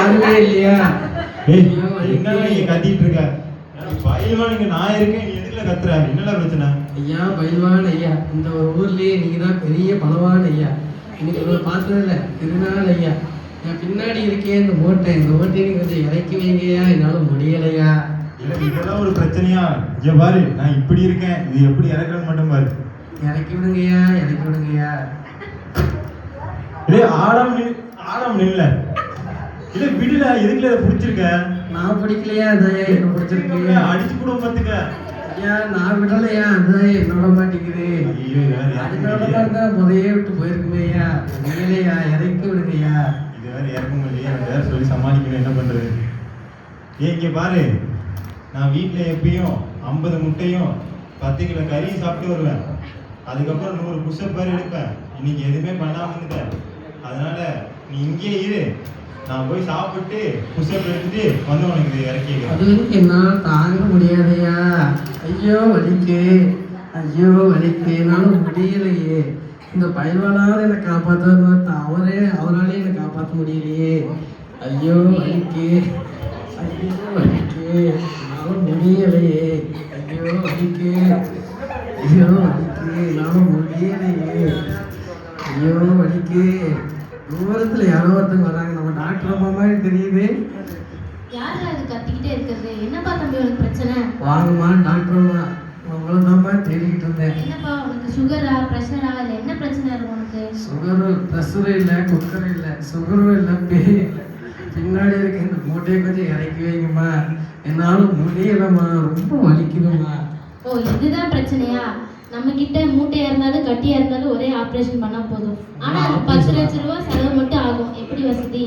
யாருமே இல்லையா? என்னடா நீங்க கத்திட்டு இருக்க? பயில்வானுங்க நான் இருக்கேன், நீ எதுக்குல கத்துற? என்னடா பிரச்சனை? ஐயா பயில்வான் ஐயா, இந்த ஒரு ஊர்லயே நீங்க தான் பெரிய பலவான் ஐயா. இன்னைக்கு உங்களை பார்த்ததில்ல திருநாள் ஐயா. நான் பின்னாடி இருக்கேன் இந்த ஓட்டை நீங்க கொஞ்சம் இறக்கி வைங்கய்யா, என்னால முடியலையா. இல்ல இதெல்லாம் ஒரு பிரச்சனையா? இங்க பாரு, நான் இப்படி இருக்கேன், இது எப்படி இறக்குறது மட்டும் பாரு. இறக்கி விடுங்கய்யா. இல்ல ஆடம் நில்ல. இல்ல விடுல, எதுக்குல இதை பிடிச்சிருக்க? நான் பிடிக்கலையா, அதான் என்ன பிடிச்சிருக்கு. அடிச்சு கூட பார்த்துக்க. ஐயா நான் விடலையா, அதான் என்னோட மாட்டேங்குது. அதனால இருந்தா முதையே விட்டு போயிருக்குமே ஐயா. முடியலையா, இறக்கி விடுங்கய்யா. இது வேற இறக்க முடியலையே, வேற சொல்லி சமாளிக்கணும், என்ன பண்றது? இங்க பாரு, நான் வீட்டுல எப்பயும் 50 முட்டையும் 10 கிலோ கறியும் சாப்பிட்டு வருவேன். அதுக்கப்புறம் 100 புஷ்அப் பேர் எடுப்பேன். இன்னைக்கு எதுவுமே பண்ணாம இருந்தேன். அதனால நீ இங்கே இரு, நான் போய் சாப்பிட்டு புஷ்அப் எடுத்துட்டு வந்து உனக்கு இறக்கி. அது என்னால் தாங்க முடியாதையா. ஐயோ வலிக்கு, என்னால முடியலையே. இந்த பயல்வானாவது என்னை காப்பாற்ற அவராலே என்னை காப்பாற்ற முடியலையே. ஐயோ வலிக்கு, என்னால முடியலையே. ஐயோ வலிக்கு, என்னால முடியலையே. ஐயோ வலிக்கு. தூரத்துல யாரோ ஒருத்தங்க வராங்க, நம்ம டாக்டர் அம்மா மாதிரி தெரியுது. யாரு அது கத்திக்கிட்டே இருக்கிறது? என்னப்பா தம்பி உனக்கு பிரச்சனை? வாங்கம்மா டாக்டர் அம்மா, உங்களை தான்ப்பா தேடிக்கிட்டு இருந்தேன். என்னப்பா உனக்கு சுகரா பிரஷரா இல்லை என்ன பிரச்சனை இருக்கு உனக்கு? சுகரு ப்ரெஷரும் இல்லை, குக்கரும் இல்லை, சுகரும் இல்லை, பேய் இல்லை. பின்னாடி இருக்க இந்த மூட்டையை கொஞ்சம் இறக்கி வைங்கம்மா, என்னால முடியலம்மா, ரொம்ப வலிக்குதும்மா. ஓ இதுதான் பிரச்சனையா? நம்ம கிட்ட மூட்டையா இருந்தாலும் கட்டியா இருந்தாலும் ஒரே ஆபரேஷன் பண்ணா போதும். ஆனா அது 10 லட்சம் ரூபாய் செலவு மட்டும் ஆகும். எப்படி வசதி?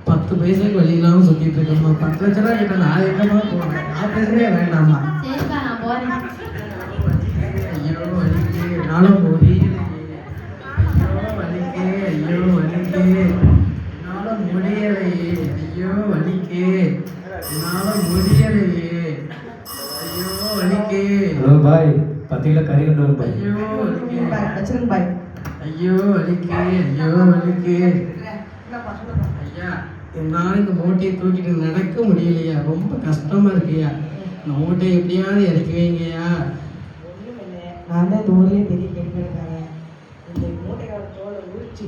10 பைசாக்கு வழி இல்லாம சுத்திட்டு இருக்கோம்மா. 10 லட்சம் ரூபாய் கிட்ட நான் எங்கம்மா போனேன்? ஆபரேஷனே வேண்டாமா? சரிப்பா நான் போறேன். ஐயோ வலிக்கு, என்னால முடியலையே. ஐயோ வலிக்கு, என்னால முடியலையே. ஐயோ வலிக்கு, என்னால முடியலையே. ஐயோ வலிக்கு. ஹலோ பாய், 10 கிலோ கறி கொண்டு வரும் பாய். ஐயோ வலிக்கு, பாய். ஐயோ வலிக்கு. ஐயா என்னால இந்த மூட்டையை தூக்கிட்டு நடக்க முடியலையா, ரொம்ப கஷ்டமா இருக்குயா. இந்த மூட்டையை எப்படியாவது இறக்கி வைங்கய்யா. நான் தான் இந்த ஊர்லேயே பெரிய கெடுக்கிறாங்க. இந்த மூட்டையோட தோலை உரிச்சு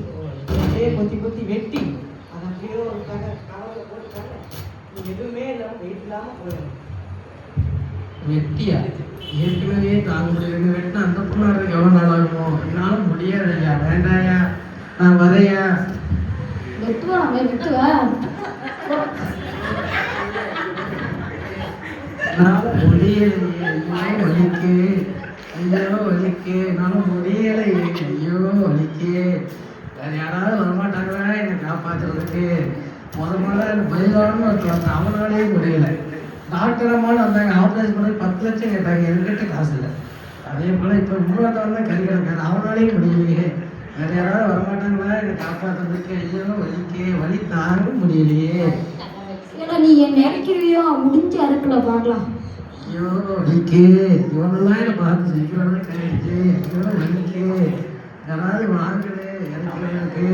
அப்படியே கொத்தி வெட்டி அதை அப்படியே ஒரு கவலை போட்டுக்காங்க. நீ எதுவுமே இல்லாமல் வெயிட் இல்லாமல் போயிடும். வெட்டியா? ஏற்கனவே தாங்க முடியல. வெட்டினா அந்த பொண்ணு வர்றதுக்கு எவ்வளோ நாள் ஆகுமோ? என்னால முடியாதையா, வேண்டாயா, நான் வரையா. வெட்டுவா வெட்டுவா. என்னால முடியலையே. ஐயோ வலிக்கு, என்னால முடியலையே. ஐயோ வலிக்கு. வேற யாராவது வரமாட்டாங்களா என்னை காப்பாற்றுறதுக்கு? முதல்ல எனக்கு பயங்கரமான ஒருத்தர், அவனாலே முடியல. டாக்டர் அம்மாவும் வந்தாங்க, ஆப்ரேஷன் பண்ணி 10 லட்சம் கேட்டாங்க, என்கிட்ட காசு இல்லை. அதே போல் இப்போ 3வது தான் கறி கிடக்காரு, அவனாலே முடியலையே. வேற யாராவது வரமாட்டாங்களா என்னை காப்பாற்றுறதுக்கு? ஐயோ வலிக்கு, வலி தாங்க முடியலையே. ஏன்னா நீ என்ன இறக்கிறியோ முடிஞ்சு அறுக்கல பார்க்கலாம். ஐயோ வலிக்கு, இவனெல்லாம் என்னை பார்த்து சீக்கிரம் கழிச்சு. ஐயோ வலிக்கு, யாராவது வாங்கலே இறக்கிறதுக்கு,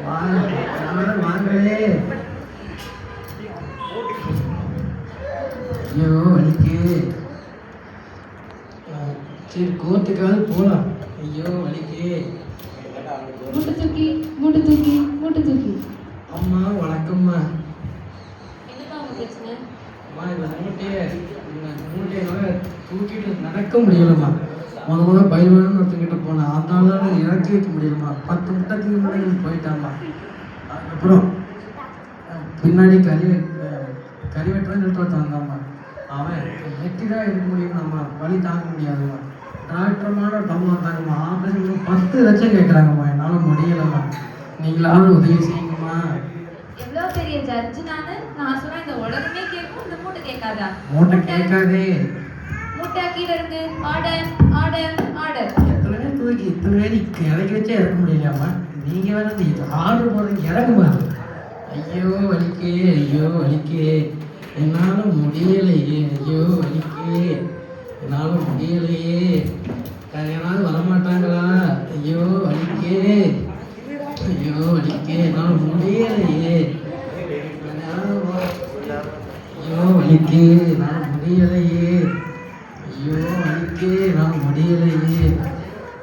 யாராவது வாங்கலே. ஐயோ வலிக்கு. சரி கோர்ட்டுக்காவது போகலாம். ஐயோ வலிக்கு. மூட்டை தூக்கி. அம்மா வணக்கம்மா. என்னப்பா உங்க பிரச்சனை? அம்மா இந்த மூட்டையை தூக்கிட்டு நடக்க முடியலம்மா. முதல்ல பயில்வான்னு ஒருத்தங்கிட்ட போனேன், அதனால இறக்கி வைக்க முடியலம்மா. 10 முட்டைக்கு முன்னாடி போயிட்டாம்மா. அதுக்கப்புறம் பின்னாடி கறி வெட்டுறேன்னு சொல்லிட்டு வந்தாம்மா. அவன் வெட்டி தான் இருக்க முடியும்மா, வலி தாங்க முடியாதும்மா. டாக்டர்மான தம்மா வந்தாங்கம்மா, ஆப்ரேஷன் 10 லட்சம் கேட்குறாங்கம்மா, என்னால் முடியலம்மா. நீங்களாவது உதவி செய்யுங்கம்மா. எவ்வளோ பெரிய ஜட்ஜு நான் சொன்னா இந்த உலகமே கேட்கும், இந்த மூட்டை கேட்காதா? மூட்டை கேட்காதே. மூட்டை கீழே இருக்கு. ஆர்டர். எத்தனை பேர் தூக்கி இத்தனை பேர் இறக்கி வச்சே இறக்க முடியலையாம்மா? நீங்கள் வேற இந்த ஆர்டர் போடுறதுக்கு இறங்குமா? ஐயோ வலிக்கு, என்னால் முடியலையே. ஐயோ வலிக்கு, என்னால் முடியலையே. யாராவது வரமாட்டாங்களா? ஐயோ வலிக்கு, என்னால் முடியலையே. வலிக்கு நான் முடியலையே, ஐயோ வலிக்கு நான் முடியலையே,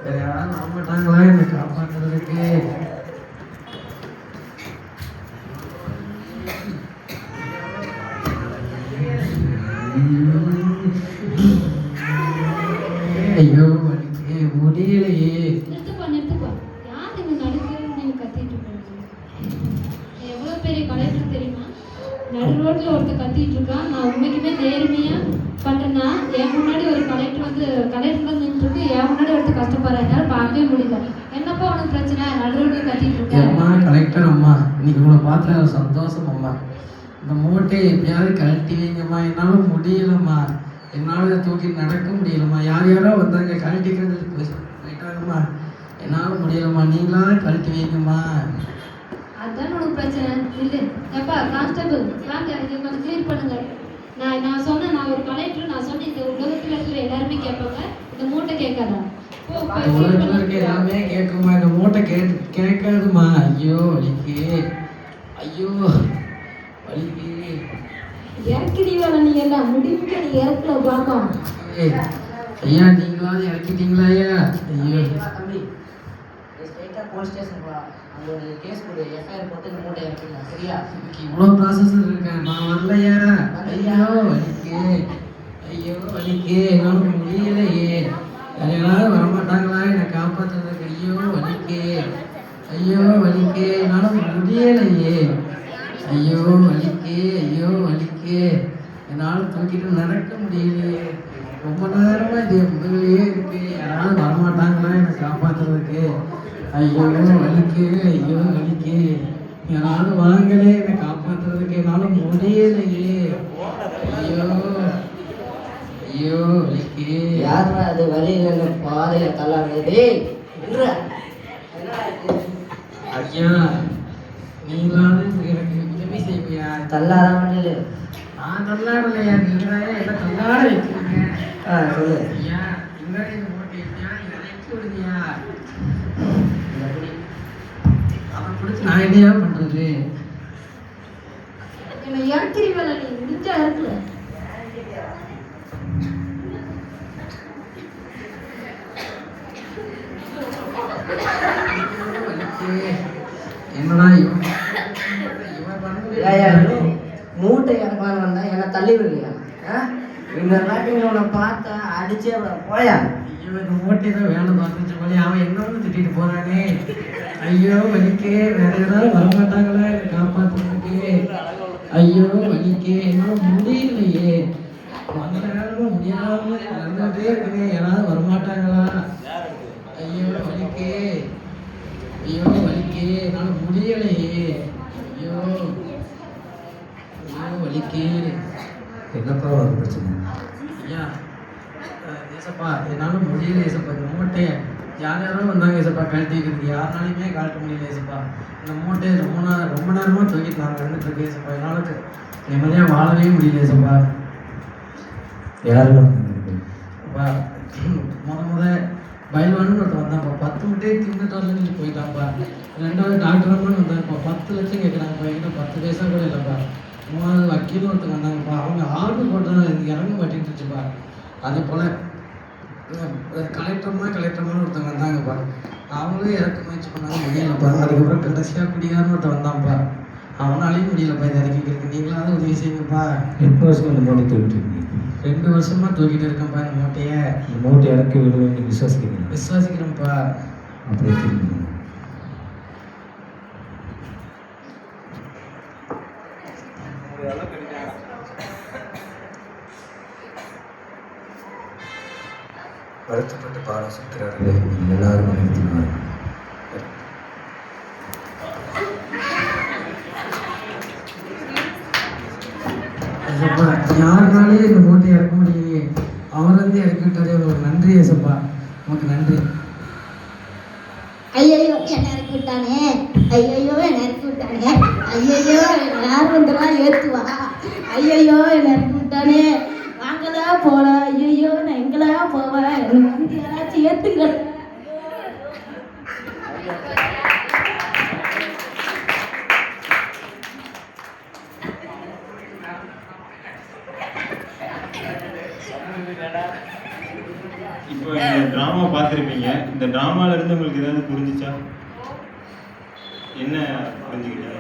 வேற யாராவது வர மாட்டாங்களா என்னை காப்பாற்றுறதுக்கு? ஐயோ வலிக்கு முடியலையே. நிறுத்துப்பா. யார் இந்த நடுக்கிறன்னு கத்திட்டு இருக்காங்க? எவ்வளோ பெரிய கலெக்டர் தெரியுமா? நடு ரோட்ல ஒருத்தர் கத்திட்டு இருக்கான். நான் உண்மைக்குமே நேர்மையா பண்றேன்னா என் முன்னாடி ஒரு கலெக்டர் வந்து நின்றுட்டு இருக்கு, என் முன்னாடி ஒருத்தர் கஷ்டப்படுறாங்க, என்னால பார்க்கவே முடியல. என்னப்பா உனக்கு பிரச்சனை? நடு ரோட்ல கத்திட்டு இருக்கேன். அம்மா கலெக்டர் அம்மா, இன்னைக்கு உங்களை பார்த்த சந்தோஷம் அம்மா. இந்த மூட்டையை எப்படியாவது கழட்டி வைங்கம்மா, என்னால் முடியலம்மா, என்னால் தூக்கி நடக்க முடியலம்மா. யார் யாரோ வந்தாங்க கழட்டிக்கிறது போயிட்டாங்கம்மா, என்னால் முடியலம்மா, நீங்களாவது கழட்டி வைங்கம்மா. அதான் உனக்கு பிரச்சனை இல்லை. எப்பா கான்ஸ்டபிள் வாங்க, இதை கொஞ்சம் கிளியர் பண்ணுங்க. நான் சொன்னேன், நான் ஒரு கலெக்டர், நான் சொன்னேன் இந்த உலகத்தில் இருக்கிற எல்லாருமே கேட்பாங்க, இந்த மூட்டை கேட்காதா? இந்த உலகத்தில் இருக்க எல்லாமே கேட்குமா, இந்த மூட்டை கேட்காதுமா. ஐயோ வலிக்கு, ஐயோ வலிக்கு. இறக்கிடுவா நீ எல்லாம் முடிவுக்கு நீ இறக்கல பார்ப்போம். ஐயா நீங்களாவது இறக்கிட்டீங்களா ஐயா? ஐயோ தம்பி ஸ்ட்ரைட்டாக போலீஸ் ஸ்டேஷன் வா, அங்கே ஒரு கேஸ் கொடு, எஃப்ஐஆர் போட்டு இந்த மூட்டை இறக்கிடலாம், சரியா? இவ்வளோ ப்ராசஸ் இருக்கேன், நான் வரலையா? ஐயோ வலிக்கு, ஐயோ வலிக்கு, என்னால் முடியலையே, யாராவது வரமாட்டாங்களா என்னை காப்பாற்றுறதுக்கு? ஐயோ வலிக்கு, ஐயோ வலிக்கு, என்னால் முடியலையே, ஐயோ வலிக்கு, ஐயோ வலிக்கு, என்னால் தூக்கிட்டு நடக்க முடியலையே, ரொம்ப நேரமாக இது முதலையே இருக்கு, யாராவது வரமாட்டாங்களா என்னை காப்பாற்றுறதுக்கு? ஐயோ வலிக்கு, ஐயோ வலிக்கு, யாராவது வாங்கலே என்னை காப்பாற்றுறதுக்கு, என்னால் முடியலையே, ஐயோ ஐயோ வலிக்கு. யாருடா அது வழியில் பாதையில் தள்ளாடுறது? ஐயா நீங்களாவது எனக்கு உதவி செய்வியா? தள்ளாதான் வண்டியில் நான் தள்ளாடலையா, நீங்களாயா என்ன தள்ளாட வைக்கிறீங்க? சொல்லு. ஐயா முன்னாடி இந்த மூட்டை எப்படியா இறக்கி விடுங்கயா, அதை பிடிச்சி நான் என்னையா பண்றது? என்னை இறக்கிடுவா நீ முடிஞ்சா இறக்கல. என்னடா இவன் மூட்டை இறக்கலான்னு வந்தா என்ன தள்ளி விடுறியா? இந்த வாட்டி உன்னை பார்த்தா அடிச்சே விட போயா. ஐயோ இந்த மூட்டை தான் வேலை பார்த்துச்சு போல, அவன் என்ன வந்து திட்டிட்டு போறானே. ஐயோ வலிக்கே, வேற யாராவது வரமாட்டாங்களா என்னை காப்பாற்றுறதுக்கு? ஐயோ வலிக்கே, என்னால் முடியலையே, அந்த நேரமும் முடியாம நடந்துகிட்டே இருக்குங்க, யாராவது வரமாட்டாங்களா? ஐயோ வலிக்கே, ஐயோ வலிக்கே, என்னால் முடியலையே, ஐயோ ஐயோ வலிக்கே. என்னப்பா ஒரு பிரச்சனை? ஐயா ஏசப்பா என்னால் முடியல ஏசப்பா, இந்த மூட்டையை யார் யாரோ வந்தாங்க ஏசப்பா கழட்டி வைக்கிறது, யாருனாலையுமே கழட்ட முடியல ஏசப்பா. இந்த மூட்டையை ரொம்ப நேரமாக தூக்கிட்டு நாங்கள் வந்துட்டு இருக்கேன் ஏசப்பா, என்னால் நிம்மதியாக வாழவே முடியல ஏசப்பா. யாரெல்லாம் அப்பா முத பயில்வானு ஒருத்தர் வந்தான்ப்பா, 10 மூட்டையை தின்னுட்டு வரலன்னு போயிட்டான்ப்பா. 2வது டாக்டர் அம்மான்னு வந்தாங்கப்பா, 10 லட்சம் கேட்குறாங்கப்பா, என்கிட்ட 10 பைசா கூட இல்லைப்பா. 3வது வக்கீல் ஒருத்தர் வந்தாங்கப்பா, அவங்க ஆர்டர் போட்டால் இறங்க மாட்டேன்ட்டுச்சுப்பா. அதே போல் கலெக்டர்மான்னு ஒருத்தவங்க வந்தாங்கப்பா, அவங்களும் இறக்க முயற்சி பண்ணாங்க, முடியலப்பா. அதுக்கப்புறம் கடைசியாக குடியாரன்னு ஒருத்தர் வந்தான்ப்பா, அவனாலையும் முடியலப்பா இதை இறக்கிக்கிறதுக்கு, நீங்களாவது உதவி செய்யுங்கப்பா. 8 வருஷம் இந்த மூட்டை தூக்கிட்டு இருக்கீங்க. 2 வருஷமாக தூக்கிட்டு இருக்கேன்ப்பா இந்த மூட்டையை. இந்த மூட்டை இறக்கி விடுவேன் விசுவாசிக்கிறீங்க? விசுவாசிக்கிறேன்ப்பா. அப்படியே திரும்பி வருத்தப்பட்டு பாடம் சுற்றுறார்களே, எல்லாரும் நிறுத்தினார். யாருனாலே இந்த மூட்டையை இறக்க முடியலையே, அவர் வந்து இறக்கி விட்டாரே, உங்களுக்கு நன்றி ஏசப்பா, உங்களுக்கு நன்றி. ஐயோ என்ன இறக்கி விட்டானே, ஐயோ என்ன இறக்கி விட்டானே, ஐயோ யார் வந்தெல்லாம் ஏற்றுவா, ஐயோ என்ன இறக்கி விட்டானே, வாங்கதான் போல, ஐயோ நான் எங்கெல்லாம் போவேன், என்னை வந்து யாராச்சும் ஏற்றுங்க. இப்போ இந்த ட்ராமா பார்த்துருப்பீங்க. இந்த ட்ராமால இருந்து உங்களுக்கு ஏதாவது புரிஞ்சுச்சா? என்ன புரிஞ்சுக்கிட்டீங்க?